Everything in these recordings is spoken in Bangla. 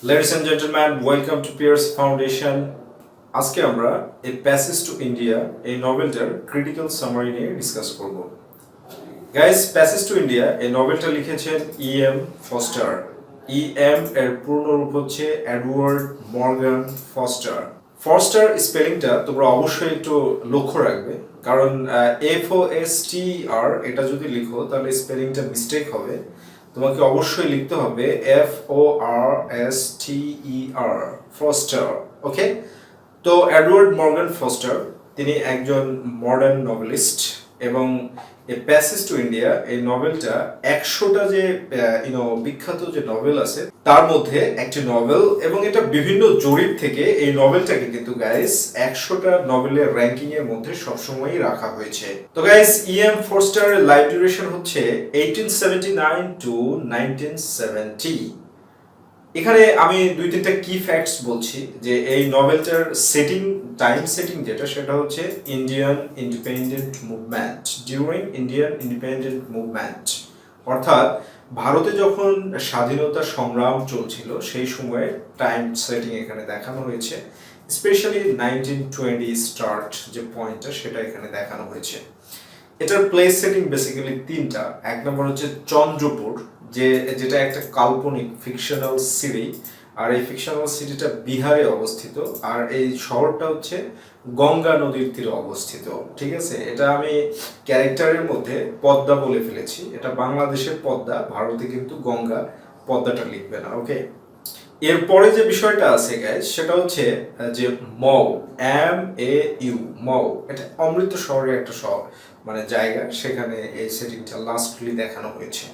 Ladies and gentlemen, welcome to PRC Foundation. আজকে আমরা A Passage to India এই নভেলটার ক্রিটিক্যাল সামারি নিয়ে ডিসকাস করব। গাইস, Passage to India এই নভেলটা লিখেছেন E.M. ফস্টার। E.M. এর পূর্ণ রূপ হচ্ছে এডওয়ার্ড মর্গান ফস্টার। ফস্টার স্পেলিংটা তোমরা অবশ্যই একটু লক্ষ্য রাখবে, কারণ FOSTER এটা যদি লিখো তাহলে স্পেলিংটা মিস্টেক হবে। তোমাকে অবশ্যই লিখতে হবে FORSTER, ফস্টার। ওকে, তো এডওয়ার্ড মর্গান ফস্টার তিনি একজন মডার্ন নভেলিস্ট এবং এ প্যাসেজ টু ইন্ডিয়া এই নভেলটা 100টা যে বিখ্যাত যে নভেল আছে তার মধ্যে একটি নভেল, এবং এটা বিভিন্ন জরিপ থেকে এই নভেলটাকে কিন্তু গাইস 100টা নভেলের র্যাঙ্কিং এর মধ্যে সবসময়ই রাখা হয়েছে। তো গাইস, E.M. ফস্টারের লাইফ ডিউরেশন হচ্ছে 1879 টু 1970। এখানে আমি দুই তিনটা কি ফ্যাক্টস বলছি যে এই নভেলটার টাইম সেটিং যেটা সেটা হচ্ছে Indian independent movement, during Indian independent movement, অর্থাৎ ভারতে যখন স্বাধীনতা সংগ্রাম চলছিল সেই সময়ে টাইম সেটিং এখানে দেখানো হয়েছে। স্পেশালি 1920 স্টার্ট যে পয়েন্টটা সেটা এখানে দেখানো হয়েছে। এটার প্লেস সেটিং বেসিক্যালি তিনটা। এক নম্বর হচ্ছে চন্দ্রপুর, যেটা একটা কাল্পনিক ফিকশনাল সিটি, আর এই ফিকশনাল সিটিটা বিহারে অবস্থিত, আর এই শহরটা হচ্ছে গঙ্গা নদীর তীরে অবস্থিত। ঠিক আছে, এটা আমি ক্যারেক্টারের মধ্যে পদ্মা বলে ফেলেছি, এটা বাংলাদেশের পদ্মা, ভারতে কিন্তু গঙ্গা, পদ্মাটা লিখবে না। ওকে, এরপরে যে বিষয়টা আছে গাইজ সেটা হচ্ছে যে মৌ, MAU, মৌ, এটা অমৃত শহরের একটা শহর মানে জায়গা, সেখানে এই সেটিংটা লাস্টলি দেখানো হয়েছে।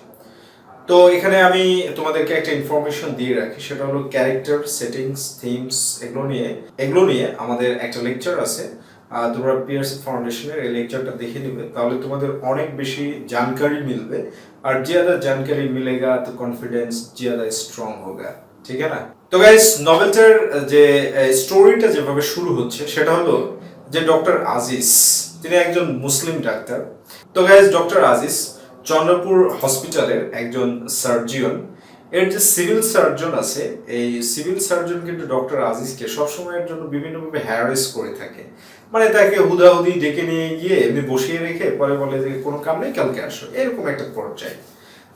তো এখানে আমি তোমাদেরকে একটা ইনফরমেশন দিয়ে রাখি, সেটা হলো ক্যারেক্টার, সেটিংস, থিমস, এগুলো নিয়ে আমাদের একটা লেকচার আছে। তোমরা PRC ফাউন্ডেশনের এই লেকচারটা দেখে নিবে, তাহলে তোমাদের অনেক বেশি জানকারি মিলবে, আর জিয়াদা জানকারি মিলেগা তো কনফিডেন্স জিয়াদা স্ট্রং হোগা। ঠিক আছে না? তো গাইস, নভেলটার যে স্টোরিটা যেভাবে শুরু হচ্ছে সেটা হলো যে ডক্টর আজিজ তিনি একজন মুসলিম ডাক্তার। তো গাইস, ডক্টর আজিজ চন্দ্রপুর হসপিটালের একজন সার্জন। এর যে সিভিল সার্জন আছে, এই সিভিল সার্জন কিন্তু ডক্টর আজিজকে সবসময়ের জন্য বিভিন্নভাবে হ্যারাস করে থাকে, মানে তাকে হুদাহুদি ডেকে নিয়ে গিয়ে এমনি বসিয়ে রেখে পরে বলে যে কোনো কাম নেই, কালকে আসো, এরকম একটা পর্যায়ে।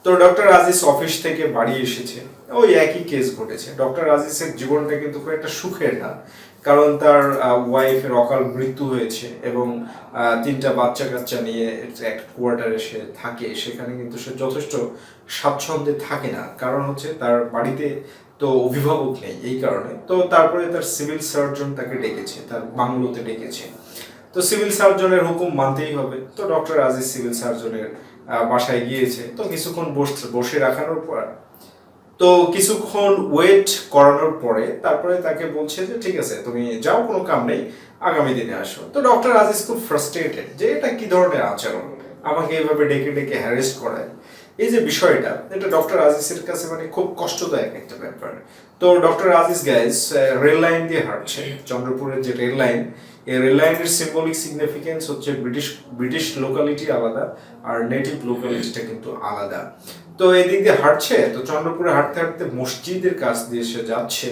তো ডক্টর আজিজ অফিস থেকে বাড়ি এসেছে, ওই একই কেস ঘটেছে। ডক্টর আজিজের জীবনটা কিন্তু খুব একটা সুখের না, কারণ তার ওয়াইফের অকাল মৃত্যু হয়েছে এবং 3টা বাচ্চা কাচ্চা নিয়ে একটা কোয়ার্টারে সে থাকে, সেখানে কিন্তু সে যথেষ্ট স্বাচ্ছন্দ্যে থাকে না, কারণ হচ্ছে তার বাড়িতে তো অভিভাবক নেই এই কারণে। তো তারপরে তার সিভিল সার্জন তাকে ডেকেছে, তার বাংলোতে ডেকেছে। তো সিভিল সার্জনের হুকুম মানতেই হবে, তো ডক্টর আজিজ সিভিল সার্জনের বাসায় গিয়েছে। তো কিছুক্ষণ বসে রাখানোর পর, তো কিছুক্ষণ ওয়েট করানোর পরে তারপরে তাকে বলছে যে ঠিক আছে তুমি যাও, কোনো কাম নেই, আগামী দিনে আসো। তো ডক্টর আজিজ খুব ফ্রাস্ট্রেটেড যে এটা কি ধরনের আচরণ, আমাকে এইভাবে ডেকে ডেকে হ্যারেস করায়। এই যে বিষয়টা, এটা ডক্টর আজিজের কাছে মানে খুব কষ্টদায়ক একটা ব্যাপার। তো doctor Aziz guys rail line দিয়ে হাঁটছে, চন্দ্রপুরের যে রেল লাইন, এই রেল লাইনের সিম্বলিক সিগনিফিকেন্স হচ্ছে ব্রিটিশ লোকালিটি আলাদা আর নেটিভ লোকালিটিটা কিন্তু আলাদা। তো এই দিক দিয়ে হাঁটছে, তো চন্দ্রপুরে হাঁটতে হাঁটতে মসজিদের কাছ দিয়ে সে যাচ্ছে।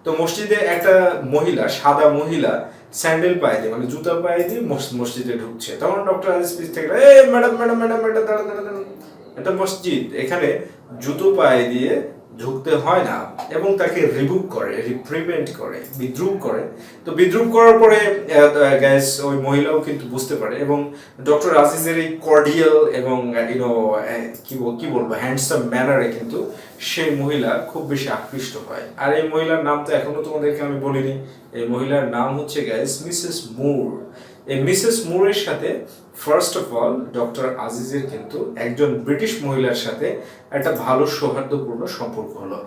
তো মসজিদে একটা মহিলা, সাদা মহিলা, স্যান্ডেল পায়ে দিয়ে মানে জুতা পায়ে দিয়ে মসজিদে ঢুকছে। তখন ডক্টর আজিজ পিছ থেকে ম্যাডাম ম্যাডাম ম্যাডাম ম্যাডাম দাঁড়ান দাঁড়ান দাঁড়ান, এটা মসজিদ, এখানে জুতো পায়ে দিয়ে ঢুকতে হয় না, এবং তাকে রিবুক করে, রিপ্রিভেন্ট করে, বিদ্রুপ করে। তো বিদ্রুপ করার পরে গ্যাস ওই মহিলাও কিন্তু বুঝতে পারে, এবং ডক্টর আজিজের এই কর্ডিয়াল এবং কি বলবো হ্যান্ডসাম ম্যানারে কিন্তু সেই মহিলা খুব বেশি আকৃষ্ট হয়। আর এই মহিলার নাম তো এখনো তোমাদেরকে আমি বলিনি, এই মহিলার নাম হচ্ছে গ্যাস মিসেস মুর। এই মিসেস মুরের সাথে ফার্স্ট অফ অল ডক্টর আজিজের কিন্তু একজন ব্রিটিশ মহিলার সাথে একটা ভালো সৌহার্দ্যপূর্ণ সম্পর্ক হলো।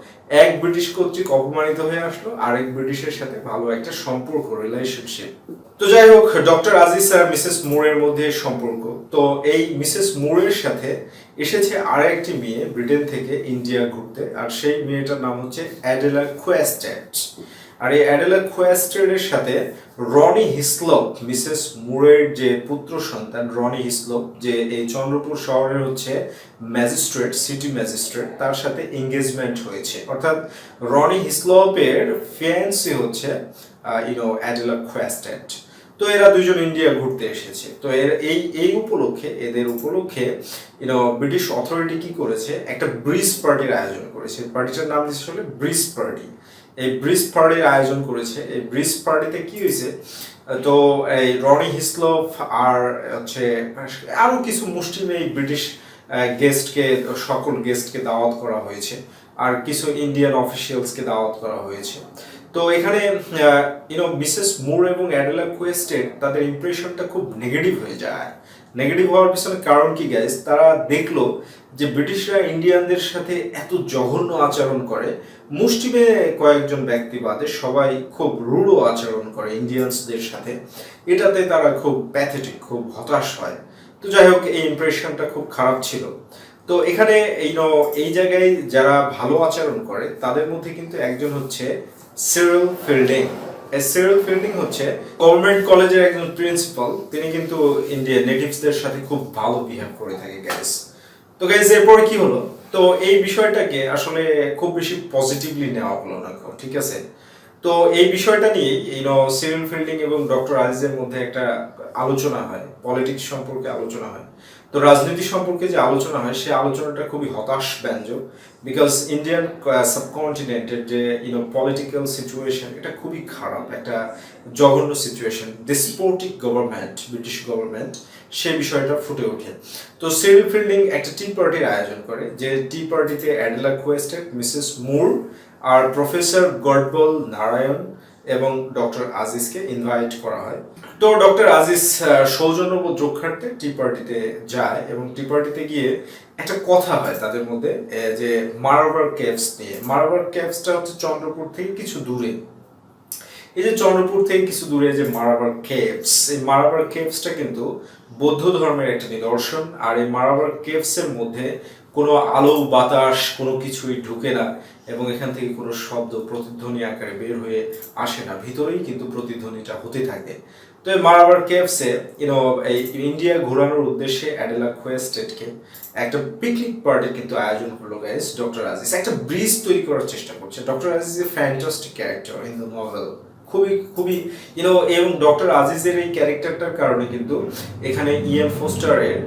এক ব্রিটিশ কর্তৃক অপমানিত হয়ে আসলো, আরেক ব্রিটিশের সাথে ভালো একটা সম্পর্ক, রিলেশনশিপ। তো যাই হোক, ডক্টর আজিজ আর মিসেস মুরের মধ্যে সম্পর্ক। তো এই মিসেস মুরের সাথে এসেছে আরেকটি মেয়ে ব্রিটেন থেকে ইন্ডিয়া ঘুরতে, আর সেই মেয়েটার নাম হচ্ছে অ্যাডেলা কোয়েস্টেড। আর এই অ্যাডেলা কোয়েস্টেডের সাথে রনি হিসলপ, মিসেস মুরের যে পুত্র সন্তান রনি হিসলপ, যে এই চন্দ্রপুর শহরের হচ্ছে ম্যাজিস্ট্রেট, সিটি ম্যাজিস্ট্রেট, তার সাথে এঙ্গেজমেন্ট হয়েছে। অর্থাৎ রনি হিসলপের ফিয়ান্সি হচ্ছে অ্যাডেলা কোয়েস্টেড। তো এরা দুজন ইন্ডিয়া ঘুরতে এসেছে। তো এই উপলক্ষে, এদের উপলক্ষে ব্রিটিশ অথরিটি কি করেছে, একটা ব্রিজ পার্টির আয়োজন করেছে। পার্টিটার নাম দিয়েছে হলো ব্রিজ পার্টি। এই ব্রিজ পার্টির আয়োজন করেছে। এই ব্রিজ পার্টিতে কি হয়েছে, তো এই রনি হিসলপ আর হচ্ছে আরো কিছু মুসলিম এই ব্রিটিশ গেস্টকে, সকল গেস্টকে দাওয়াত করা হয়েছে, আর কিছু ইন্ডিয়ান অফিসিয়ালসকে দাওয়াত করা হয়েছে। তো এখানে মিসেস মুর এবং অ্যাডেলা কোয়েস্টেড, তাদের ইমপ্রেশনটা খুব নেগেটিভ হয়ে যায়। নেগেটিভ হওয়ার পিছনে কারণ কি গাইস, তারা দেখলো যে ব্রিটিশরা ইন্ডিয়ানদের সাথে এত জঘন্য আচরণ করে, মুষ্টিমে কয়েকজন ব্যক্তি বাদে সবাই খুব রূঢ় আচরণ করে ইন্ডিয়ানসদের সাথে। এটাতে তারা খুব প্যাথেটিক, খুব হতাশ হয়। তো যাই হোক, এই ইমপ্রেশনটা খুব খারাপ ছিল। তো এখানে এই জায়গায় যারা ভালো আচরণ করে তাদের মধ্যে কিন্তু একজন হচ্ছে সিরিল ফিল্ডিং। সিরিল ফিল্ডিং হচ্ছে গভর্নমেন্ট কলেজের একজন প্রিন্সিপাল। তিনি কিন্তু ইন্ডিয়ান নেটিভসদের সাথে খুব ভালো বিহেভ করে থাকে গাইস। তো গাইস, এরপরে কি হলো, তো এই বিষয়টাকে আসলে খুব বেশি পজিটিভলি নেওয়া হলো না, ঠিক আছে। তো এই বিষয়টা নিয়ে সিরিল ফিল্ডিং এবং ডক্টর আজিজের মধ্যে একটা আলোচনা হয়, পলিটিক্স সম্পর্কে আলোচনা হয়। তো রাজনীতি সম্পর্কে যে আলোচনা হয়, সেই আলোচনাটা খুবই হতাশব্যঞ্জক, বিকজ ইন্ডিয়ান সাবকন্টিনেন্টের যে পলিটিক্যাল সিচুয়েশন, এটা খুবই খারাপ, একটা জঘন্য সিচুয়েশন, ডেসপোটিক গভর্নমেন্ট, ব্রিটিশ গভর্নমেন্ট, সেই বিষয়টা ফুটে ওঠে। তো সিরিল ফিল্ডিং একটা টি পার্টির আয়োজন করে, যে টি পার্টিতে অ্যাডেলা কোয়েস্টেড, মিসেস মুর আর প্রফেসর গডবল নারায়ণ এবং ডক্টর আজিজকে ইনভাইট করা হয়। তো ডক্টর আজিজ সৌজন্যবোধ রক্ষার্থে টি পার্টিতে যায়, এবং টি পার্টিতে গিয়ে একটা কথা হয় তাদের মধ্যে, যে মারাবার কেভস নিয়ে। মারাবার কেভসটা হচ্ছে চন্দ্রপুর থেকে কিছু দূরে। এই যে চন্দ্রপুর থেকে কিছু দূরে যে মারাবার কেভস, এই মারাবার কেভসটা কিন্তু বৌদ্ধ ধর্মের একটা নিদর্শন। আর এই মারাবার কেভসের মধ্যে কোনো আলো বাতাস কোনো কিছুই ঢুকে না, এবং এখান থেকে কোনো শব্দ প্রতিধ্বনি আকারে বের হয়ে আসে না, ভিতরেই কিন্তু প্রতিধ্বনিটা হতে থাকে। তো এই মারাবার কেভসে এই ইন্ডিয়া ঘোরানোর উদ্দেশ্যে অ্যাডেলা কোয়েস্টেডকে একটা পিকনিক পার্টির কিন্তু আয়োজন করলো গাইস ডক্টর আজিজ। একটা ব্রিজ তৈরি করার চেষ্টা করছে। Doctor Aziz a fantastic character in the novel, খুবই খুবই এবং ডক্টর আজিজের এই ক্যারেক্টারটার কারণে কিন্তু এখানে ইএম ফোস্টারের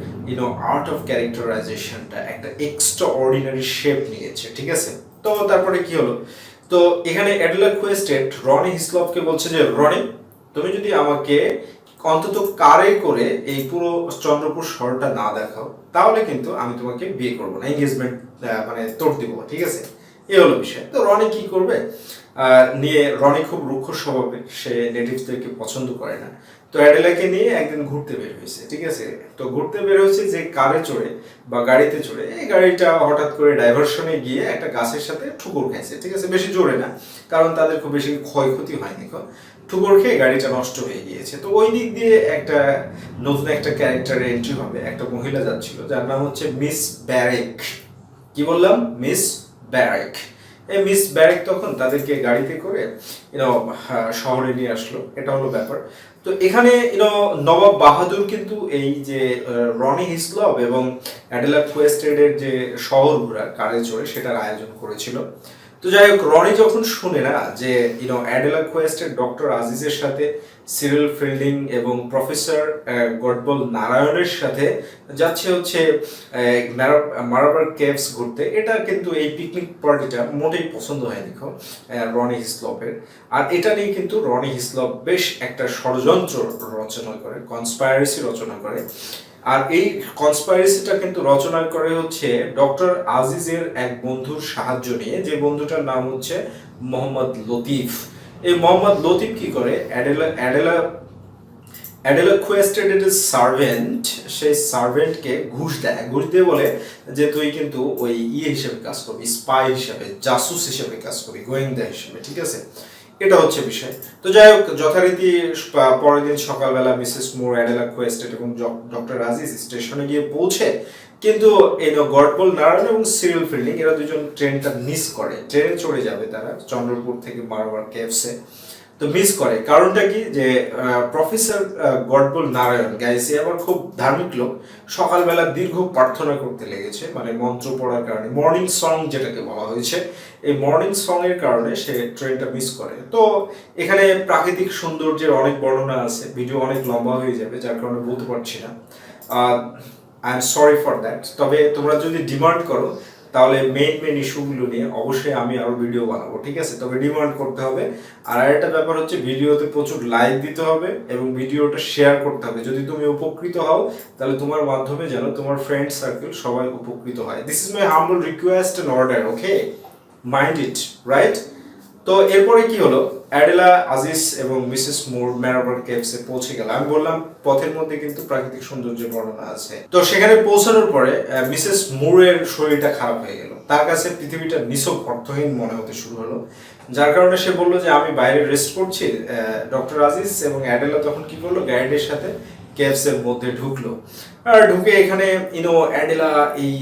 আর্ট অফ ক্যারেক্টারাইজেশনটা একটা এক্সট্রা অর্ডিনারি শেপ নিয়েছে, ঠিক আছে। তো তারপরে কি হলো, তো এখানে অ্যাডেলা কোয়েস্টেড রনি হিসলপকে বলছে যে, রনি, তুমি যদি আমাকে অন্তত কারে করে এই পুরো চন্দ্রপুর শহরটা না দেখাও, তাহলে কিন্তু আমি তোমাকে বিয়ে করবো না, এঙ্গেজমেন্ট মানে তোড় দিব, ঠিক আছে। এই হলো বিষয়। তো রনি কি করবে, নিয়ে রনি খুব রুক্ষ স্বভাবের, সে নেটিভসদেরকে পছন্দ করে না। তো অ্যাডেলাকে নিয়ে একদিন ঘুরতে বের হয়েছে, ঠিক আছে। তো ঘুরতে বের হয়েছে যে কারে চড়ে বা গাড়িতে চড়ে, এই গাড়িটা হঠাৎ করে ডাইভারশনে গিয়ে একটা গাছের সাথে ঠুকুর খাইছে, ঠিক আছে। বেশি জোরে না, কারণ তাদের খুব বেশি ক্ষয়ক্ষতি হয়নি, ঠুকুর খেয়ে গাড়িটা নষ্ট হয়ে গিয়েছে। তো ওই দিক দিয়ে একটা নতুন একটা ক্যারেক্টারের এন্ট্রি হবে। একটা মহিলা যাচ্ছিল, যার নাম হচ্ছে মিস ব্যারেক। কি বললাম, মিস ব্যারেক। এই মিস ব্যারেক তখন তাদেরকে গাড়িতে করে শহরে নিয়ে আসলো, এটা হলো ব্যাপার। তো এখানে নবাব বাহাদুর কিন্তু এই যে রনি হিসলপ এবং অ্যাডেলা কোয়েস্টেডের যে শহর ঘোরা কারে চড়ে, সেটার আয়োজন করেছিল। তো যাই হোক, রনি যখন শুনে না যে অ্যাডেলা কোয়েস্টেড ডক্টর আজিজের সাথে, সিরিল ফিল্ডিং এবং প্রফেসর গডবল নারায়ণের সাথে যাচ্ছে হচ্ছে মারাবার কেভস ঘুরতে, এটা কিন্তু এই পিকনিক পার্টিটা মোটেই পছন্দ হয়নি রনি হিসলপের। আর এটা নিয়ে কিন্তু রনি হিসলপ বেশ একটা ষড়যন্ত্র রচনা করে, কনস্পাইরেসি রচনা করে। আর এই কনস্পাইরেসিটা কিন্তু রচনা করে হচ্ছে ডক্টর আজিজের এক বন্ধুর সাহায্য নিয়ে, যে বন্ধুটার নাম হচ্ছে মোহাম্মদ লতিফ। এই মোহাম্মদ লতিফ কি করে, অ্যাডেলা কোয়েস্টেডের সার্ভেন্ট, সেই সার্ভেন্টকে ঘুষ দেয়। ঘুষ দিয়ে বলে যে তুই কিন্তু ওই হিসেবে কাজ করবি, স্পাই হিসেবে, জাসুস হিসেবে কাজ করবি, গোয়েন্দা হিসেবে, ঠিক আছে। এটা হচ্ছে বিষয়। তো যাই হোক, যথারীতি পরের দিন সকালবেলা মিসেস মুর, অ্যাডেলা কোয়েস্টেড এবং ডক্টর আজিজ স্টেশনে গিয়ে পৌঁছে, কিন্তু গডবল নারায়ণ এবং সিরিল ফিল্ডিং এরা দুজন ট্রেনটা মিস করে। ট্রেনে চড়ে যাবে তারা চন্দ্রপুর থেকে মারাবার কেভসে। তো মিস করে। কারণটা কি, যে প্রফেসর গডবল নারায়ণ গাইস, আবার খুব ধার্মিক লোক, সকালবেলা দীর্ঘ প্রার্থনা করতে লেগেছে, মানে মন্ত্র পড়ার কারণে, মর্নিং সং যেটাকে বলা হয়েছে, এই মর্নিং সং এর কারণে সে ট্রেনটা মিস করে। তো এখানে প্রাকৃতিক সৌন্দর্যের অনেক বর্ণনা আছে, ভিডিও অনেক লম্বা হয়ে যাবে, যার কারণে বলতে পারছি না। I am sorry for that. তবে তোমরা যদি ডিমান্ড করো তাহলে মেইন ইস্যুগুলো নিয়ে অবশ্যই আমি আরো ভিডিও বানাবো, ঠিক আছে? তবে ডিমান্ড করতে হবে। আর আরেকটা ব্যাপার হচ্ছে, ভিডিওতে প্রচুর লাইক দিতে হবে এবং ভিডিওটা শেয়ার করতে হবে। যদি তুমি উপকৃত হও তাহলে তোমার মাধ্যমে যেন তোমার ফ্রেন্ড সার্কেল সবাই উপকৃত হয়। This is my humble request and order, okay? Mind it, right? তো এরপরে কি হলো, অ্যাডেলা, আজিজ এবং মিসেস মুর ম্যারাবার কেভসে পৌঁছে গেল। আমি বললাম পথের মধ্যে কিন্তু প্রাকৃতিক সৌন্দর্যের বর্ণনা আছে। তো সেখানে পৌঁছানোর পরে মিসেস মুরের শরীরটা খারাপ হয়ে গেল। তার কাছে পৃথিবীটা নিছক অর্থহীন মনে হতে শুরু হলো, যার কারণে সে বলল যে আমি বাইরে রেস্ট করছি। ডক্টর আজিজ এবং অ্যাডেলা তখন কি করলো, গাইডের সাথে কেভসের মধ্যে ঢুকলো। আর ঢুকে এখানে অ্যাডেলা এই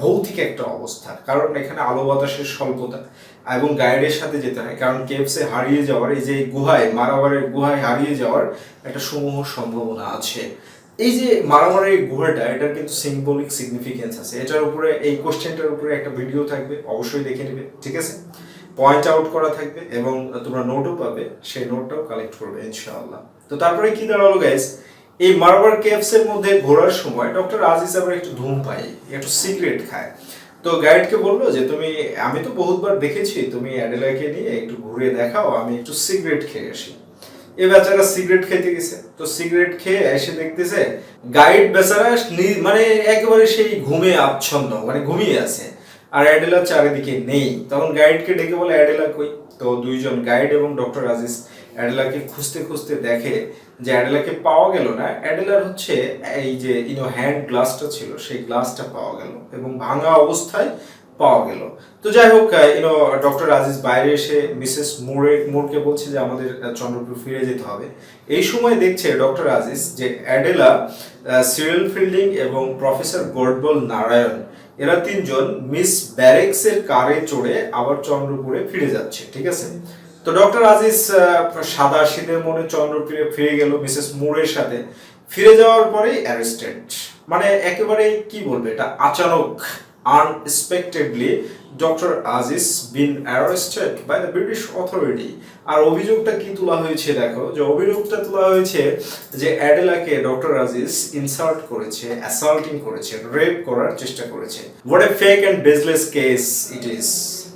ভৌতিক একটা অবস্থা, কারণ এখানে আলো বাতাসের স্বল্পতা, এবং গাইডের সাথে যেতে হয়, কারণ কেভসে হারিয়ে যাওয়ার, এই যে গুহায়, মারাবারের গুহায় হারিয়ে যাওয়ার একটা সমূহ সম্ভাবনা আছে। এই যে মারামারের গুহাটা, এটার কিন্তু সিম্বলিক সিগনিফিকেন্স আছে। এটার উপরে, এই কোশ্চেনটার উপরে একটা ভিডিও থাকবে, অবশ্যই দেখে নেবে, ঠিক আছে? পয়েন্ট আউট করা থাকবে এবং তোমরা নোটও পাবে, সেই নোটটাও কালেক্ট করবে ইনশাআল্লাহ। তো তারপরে কি দাঁড়ালো গাইস, এই মারাবার কেভস এর মধ্যে ঘোরার সময় ডক্টর আজিজ আবার একটু ধূম পায়, একটু সিগারেট খায়। তো গাইডকে বললো যে তুমি, আমি তো বহুতবার দেখেছি, তুমি অ্যাডেলাকে নিয়ে একটু ঘুরে দেখাও, আমি একটু সিগারেট খেয়ে আসি। এই বেচারা সিগারেট খেতে গেছে। তো সিগারেট খেয়ে এসে দেখতেছে গাইড বেচারা মানে একেবারে সেই ঘুমে আচ্ছন্ন, মানে ঘুমিয়ে আছে, আর অ্যাডেলা চারিদিকে নেই। তখন গাইডকে ডেকে বলে অ্যাডেলা কই। তো দুইজন, গাইড এবং ডক্টর আজিজ, অ্যাডেলাকে খুঁজতে খুঁজতে দেখে যে অ্যাডেলাকে পাওয়া গেল না। অ্যাডেলার হচ্ছে এই যে হ্যান্ড গ্লাসটা ছিল, সেই গ্লাসটা পাওয়া গেল এবং ভাঙা অবস্থায় পাওয়া গেল। তো যাই হোক, ডক্টর আজিজ বাইরে এসে মিসেস মুরকে বলছে যে আমাদের চন্দ্রপুর ফিরে যেতে হবে। এই সময় দেখছে ডক্টর আজিজ যে অ্যাডেলা, সিরিল ফিল্ডিং এবং প্রফেসর গডবল নারায়ণ, এরা তিনজন মিস ব্যারেক্সের কারে চড়ে আবার চন্দ্রপুরে ফিরে যাচ্ছে, ঠিক আছে? তো ডক্টর আজিজ সাদা শীতের মনে চন্দ্রপুরে ফিরে গেল মিসেস মুরের সাথে। ফিরে যাওয়ার পরেই অ্যারেস্টেড, মানে একেবারে কি বলবে, এটা আচানক, unexpectedly doctor Aziz been arrested by the British authority. আর অভিযোগটা কি তোলা হয়েছে দেখো, যে অভিযোগটা তোলা হয়েছে যে অ্যাডেলাকে ডক্টর আজিজ ইনসাল্ট করেছে, অ্যাসাল্টিং করেছে, রেপ করার চেষ্টা করেছে। What a fake and baseless case it is,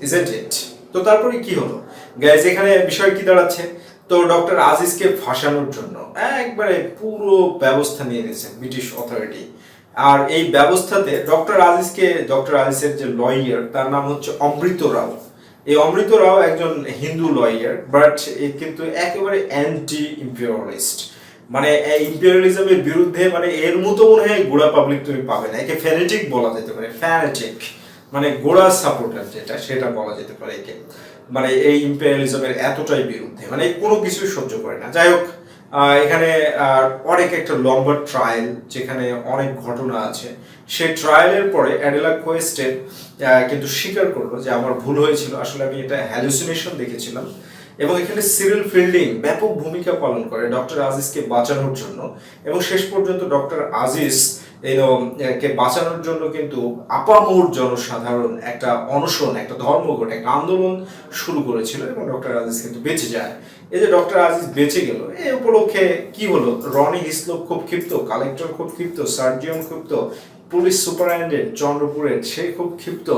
isn't it? তো তারপরে কি হলো গাইজ, এখানে বিষয় কি দাঁড়াচ্ছে, তো ডক্টর আজিজকে ফাঁসানোর জন্য একবারে পুরো ব্যবস্থা নিয়ে নিয়েছে ব্রিটিশ অথরিটি। আর এই ব্যবস্থাতে ডক্টর আজিজের যে লয়ার, তার নাম হচ্ছে অমৃত রাও। এই অমৃত রাও একজন হিন্দু লয়ার, বাট এ কিন্তু একেবারে অ্যান্টি ইম্পেরিয়ালিস্ট, মানে ইম্পেরিয়ালিজমের বিরুদ্ধে, মানে এর মতো মনে হয় গোড়া পাবলিক তুমি পাবে না। একে ফ্যানেটিক বলা যেতে পারে, ফ্যানেটিক মানে গোড়া সাপোর্টার, যেটা সেটা বলা যেতে পারে একে। মানে এই ইম্পেরিয়ালিজমের এতটাই বিরুদ্ধে, মানে কোনো কিছুই সহ্য করে না। যাই হোক, এখানে অনেক একটা লম্বা ট্রায়াল, যেখানে অনেক ঘটনা আছে। সেই ট্রায়ালের পরে অ্যাডেলা কোয়েস্টেড কিন্তু স্বীকার করলো যে আমার ভুল হয়েছিল, আসলে আমি এটা হ্যালুসিনেশন দেখেছিলাম। এবং এখানে সিরিল ফিল্ডিং ব্যাপক ভূমিকা পালন করে ডক্টর আজিজকে বাঁচানোর জন্য, এবং শেষ পর্যন্ত ডক্টর আজিজ কে বাঁচানোর জন্য কিন্তু আপামর জনসাধারণ একটা অনশন, একটা ধর্মঘট, একটা আন্দোলন শুরু করেছিল, এবং ডক্টর আজিজ কিন্তু বেঁচে যায়। এই যে ডক্টর আজিজ বেঁচে গেল, এই উপলক্ষে কি হলো, রনি হিসলপ খুব ক্ষিপ্ত, কালেক্টর খুব ক্ষিপ্ত, সার্জিয়ন ক্ষিপ্ত, পুলিশ সুপারিনটেন্ডেন্ট চন্দ্রপুরের সে খুব ক্ষিপ্ত।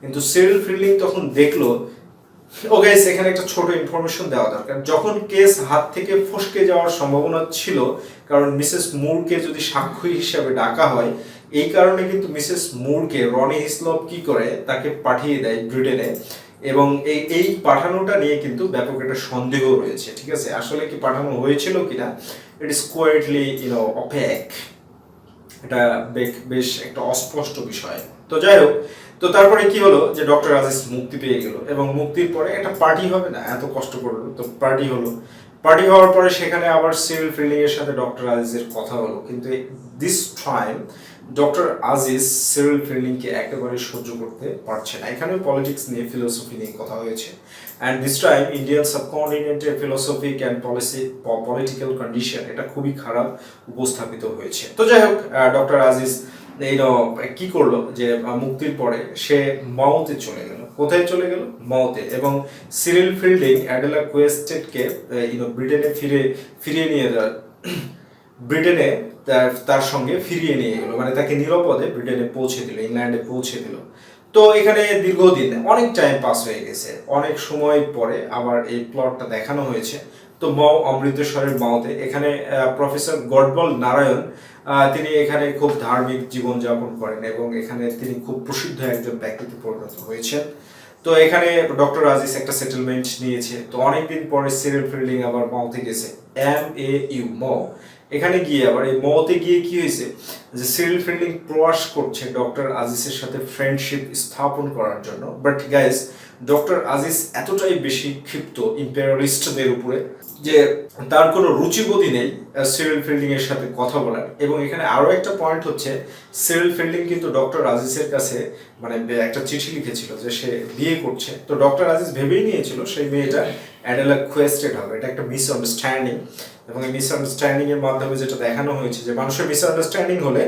কিন্তু সিরিল ফিল্ডিং তখন দেখলো, ও গাইস, এখানে একটা ছোট ইনফরমেশন দেওয়া দরকার। যখন কেস হাত থেকে ফসকে যাওয়ার সম্ভাবনা ছিল, কারণ মিসেস মুরকে যদি সাক্ষী হিসাবে ডাকা হয়, এই কারণে কিন্তু মিসেস মুরকে রনি হিসলপ কি করে, তাকে পাঠিয়ে দেয় ব্রিটেনে। এবং এই পাঠানোটা নিয়ে কিন্তু ব্যাপক একটা সন্দেহ রয়েছে, ঠিক আছে? আসলে কি পাঠানো হয়েছিল কিনা, ইট ইজ কোয়াইটলি অপেক, এটা বেশ একটা অস্পষ্ট বিষয়। তো যাই হোক, তো তারপরে কি হলো, যে ডক্টর আজিজ মুক্তি পেয়ে গেল, এবং মুক্তির পরে একটা পার্টি হবে না, এত কষ্ট করলো, তো পার্টি হলো। পার্টি হওয়ার পরে সেখানে আবার সিরিল ফিল্ডিং এর সাথে ডক্টর আজিজের কথা হলো, কিন্তু this time doctor Aziz Cyril ফিল্ডিংকে একেবারে সহ্য করতে পারছে না। এখানে পলিটিক্স নিয়ে, ফিলোসফি নিয়ে কথা হয়েছে। অ্যান্ড দিস টাইম ইন্ডিয়ান সাবকন্টিনেন্টের ফিলোসফিক অ্যান্ড পলিটিক্যাল কন্ডিশন এটা খুবই খারাপ উপস্থাপিত হয়েছে। তো যাই হোক, ডক্টর আজিজ কি করলো যে মুক্তির পরে সে মাওতে চলে গেল। কোথায় চলে গেল? মাওতে। এবং সিরিল ফিল্ডিং অ্যাডেলা কোয়েস্টেডকে ব্রিটেনে ফিরিয়ে নিয়ে ব্রিটেনে তার সঙ্গে ফিরিয়ে নিয়ে গেল, মানে তাকে নিরাপদে ব্রিটেনে পৌঁছে দিল, ইংল্যান্ডে পৌঁছে দিল। তো এখানে দীর্ঘদিন অনেক টাইম পাস হয়ে গেছে, অনেক সময় পরে আবার এই প্লটটা দেখানো হয়েছে। তো মাও, অমৃতসরের মাওতে, এখানে প্রফেসর গডবল নারায়ণ তিনি এখানে খুব ধার্মিক জীবনযাপন করেন এবং এখানে তিনি খুব প্রসিদ্ধ একজন ব্যক্তিতে পরিণত হয়েছেন। তো এখানে ডক্টর আজিজ একটা সেটেলমেন্ট নিয়েছে। তো অনেকদিন পরে সিরিল ফিল্ডিং আবার মাওতে গেছে, MAU মাও। এখানে গিয়ে আবার এই মাওতে গিয়ে কি হয়েছে যে সিরিল ফিল্ডিং প্রয়াস করছে ডক্টর আজিজের সাথে ফ্রেন্ডশিপ স্থাপন করার জন্য। বাট গাইস, ডক্টর আজিজ এতটাই বেশি ক্ষিপ্ত ইম্পেরিয়ালিস্টদের উপরে যে তার কোনো রুচিবোধই নেই সিরিল ফিল্ডিং এর সাথে কথা বলার। এবং এখানে আরো একটা পয়েন্ট হচ্ছে, সিরিল ফিল্ডিং কিন্তু ডক্টর আজিজের কাছে মানে একটা চিঠি লিখেছিল যে সে বিয়ে করছে। তো ডক্টর আজিজ ভেবেই নিয়েছিল সেই মেয়েটা অ্যাডেলা কোয়েস্টেড হবে। এটা একটা মিসআন্ডারস্ট্যান্ডিং, এবং এই মিসআন্ডারস্ট্যান্ডিং এর মাধ্যমে যেটা দেখানো হয়েছে যে মানুষের মিসআন্ডারস্ট্যান্ডিং হলে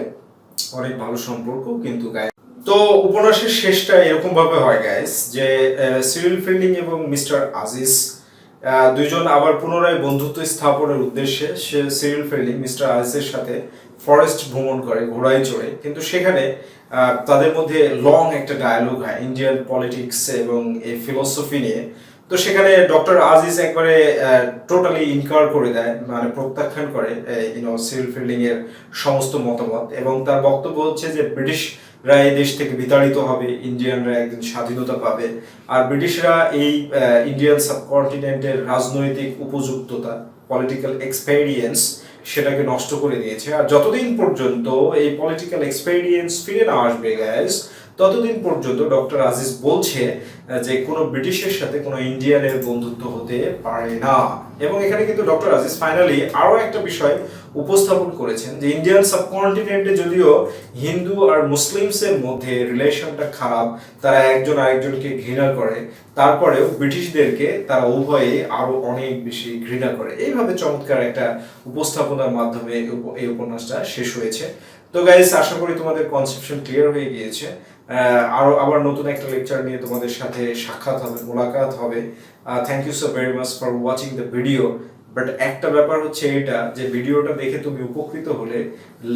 অনেক ভালো সম্পর্ক কিন্তু গায়ে। তো উপন্যাসের শেষটা এরকম ভাবে হয় গাইস যে সিরিল ফিল্ডিং এবং মিস্টার আজিজ দুইজন আবার পুনরায় বন্ধুত্ব স্থাপনের উদ্দেশ্যে সে সিরিল ফিল্ডিং মিস্টার আজিজের সাথে ফরেস্ট ভ্রমণ করে ঘোড়ায় চড়ে। কিন্তু সেখানে তাদের মধ্যে লং একটা ডায়ালগ হয় ইন্ডিয়ান পলিটিক্স এবং এই ফিলোসফি নিয়ে। তো সেখানে ডক্টর আজিজ একবারে টোটালি ইনকার করে দেয়, মানে প্রত্যাখ্যান করে সিরিল ফিল্ডিং এর সমস্ত মতামত। এবং তার বক্তব্য হচ্ছে যে ব্রিটিশরা এই দেশ থেকে বিতাড়িত হবে, ইন্ডিয়ানরা একদিন স্বাধীনতা পাবে, আর ব্রিটিশরা এই ইন্ডিয়ান সাবকন্টিনেন্টের রাজনৈতিক উপযুক্ততা, পলিটিক্যাল এক্সপেরিয়েন্স সেটাকে নষ্ট করে দিয়েছে। আর যতদিন পর্যন্ত এই পলিটিক্যাল এক্সপেরিয়েন্স ফিরে না আসবে গাইস, ততদিন পর্যন্ত ডক্টর আজিজ বলছে যে কোনো ব্রিটিশের সাথে কোনো ইন্ডিয়ানের বন্ধুত্ব হতে পারে না। এবং এখানে কিন্তু ডক্টর আজিজ ফাইনালি আরো একটা বিষয় উপস্থাপন করেছেন যে ইন্ডিয়ান সাবকন্টিনেন্টে যদিও হিন্দু আর মুসলিমসের মধ্যে রিলেশনটা খারাপ, তারা একজন আরেকজনকে ঘৃণা করে, তারপরেও ব্রিটিশদেরকে তারা উভয়ে আরো অনেক বেশি ঘৃণা করে। এইভাবে চমৎকার একটা উপস্থাপনার মাধ্যমে এই উপন্যাসটা শেষ হয়েছে। তো গাইস, আশা করি তোমাদের কনসেপশন ক্লিয়ার হয়ে গিয়েছে। আবার নতুন একটা লেকচার নিয়ে তোমাদের সাথে সাক্ষাৎ হবে, মোলাকাত হবে। Thank you so very much for watching the video. But একটা ব্যাপার হচ্ছে এটা যে ভিডিওটা দেখে তুমি উপকৃত হলে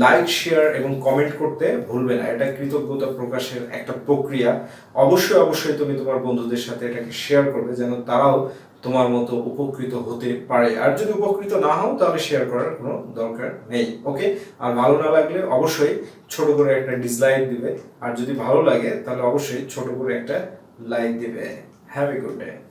লাইক, শেয়ার এবং কমেন্ট করতে ভুলবে না। এটা কৃতজ্ঞতা প্রকাশের একটা প্রক্রিয়া। অবশ্যই অবশ্যই তুমি তোমার বন্ধুদের সাথে এটাকে শেয়ার করবে যেন তারাও তোমার মতো উপকৃত হতে পারে। আর যদি উপকৃত না হও তাহলে শেয়ার করার কোনো দরকার নেই, ওকে? আর ভালো না লাগলে অবশ্যই ছোট করে একটা ডিসলাইক দিবে, আর যদি ভালো লাগে তাহলে অবশ্যই ছোট করে একটা লাইক দিবে। Have a good day.